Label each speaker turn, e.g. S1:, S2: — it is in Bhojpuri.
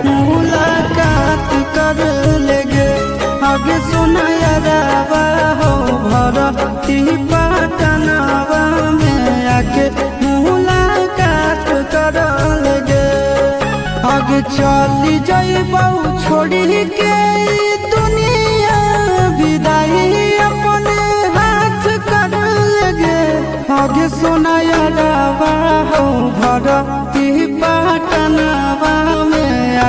S1: मुलाकात कर लेगे। आगे सुनाया रावा हो भरती पटनावा में आके मुलाकात कर लेगे। आगे चली जाइबौ छोड़ी के दुनिया विदाई अपने हाथ कर लेगे। आगे सुनाया रावा हो भरती पटनावा